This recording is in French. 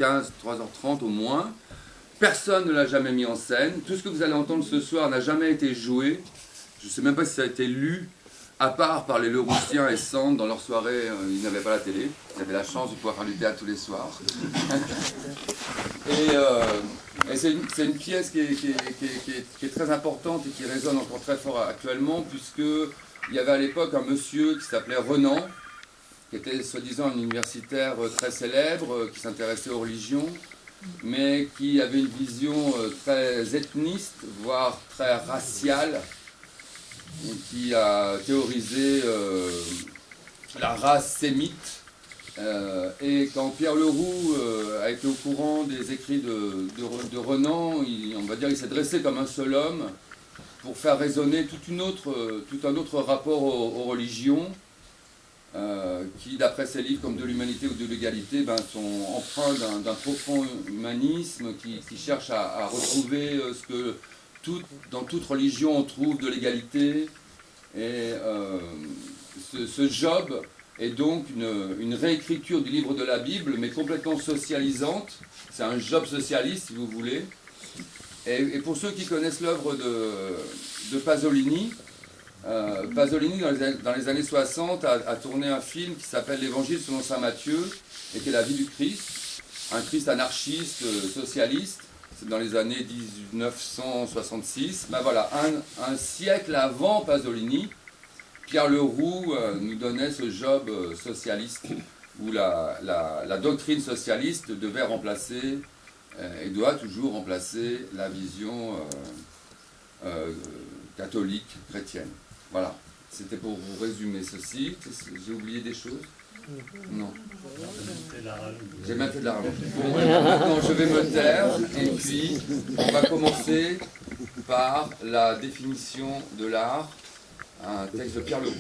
3h15, 3h30 au moins. Personne ne l'a jamais mis en scène. Tout ce que vous allez entendre ce soir n'a jamais été joué. Je ne sais même pas si ça a été lu, à part par les Leroussiens et Sand dans leur soirée. Ils n'avaient pas la télé. Ils avaient la chance de pouvoir faire du théâtre tous les soirs. Et c'est une pièce qui est très importante et qui résonne encore très fort actuellement, puisqu'il y avait à l'époque un monsieur qui s'appelait Renan, qui était soi-disant un universitaire très célèbre, qui s'intéressait aux religions, mais qui avait une vision très ethniste, voire très raciale, et qui a théorisé la race sémite. Et quand Pierre Leroux a été au courant des écrits de Renan, on va dire il s'est dressé comme un seul homme pour faire résonner tout un autre rapport aux religions, qui, d'après ses livres comme De l'humanité ou de l'égalité, sont empreints d'un profond humanisme qui cherche à retrouver ce que dans toute religion on trouve de l'égalité. Et ce job est donc une réécriture du livre de la Bible, mais complètement socialisante. C'est un job socialiste, si vous voulez. Et pour ceux qui connaissent l'œuvre de Pasolini, Pasolini, dans les années 60, a tourné un film qui s'appelle L'Évangile selon saint Matthieu, et qui est la vie du Christ, un Christ anarchiste, socialiste. C'est dans les années 1966. Ben voilà, un siècle avant Pasolini, Pierre Leroux nous donnait ce job socialiste, où la doctrine socialiste devait remplacer, et doit toujours remplacer, la vision catholique, chrétienne. Voilà, c'était pour vous résumer ceci. J'ai oublié des choses? Non. J'ai même fait de la rallonge. Bon, maintenant je vais me taire, et puis on va commencer par la définition de l'art, un texte de Pierre Leroux.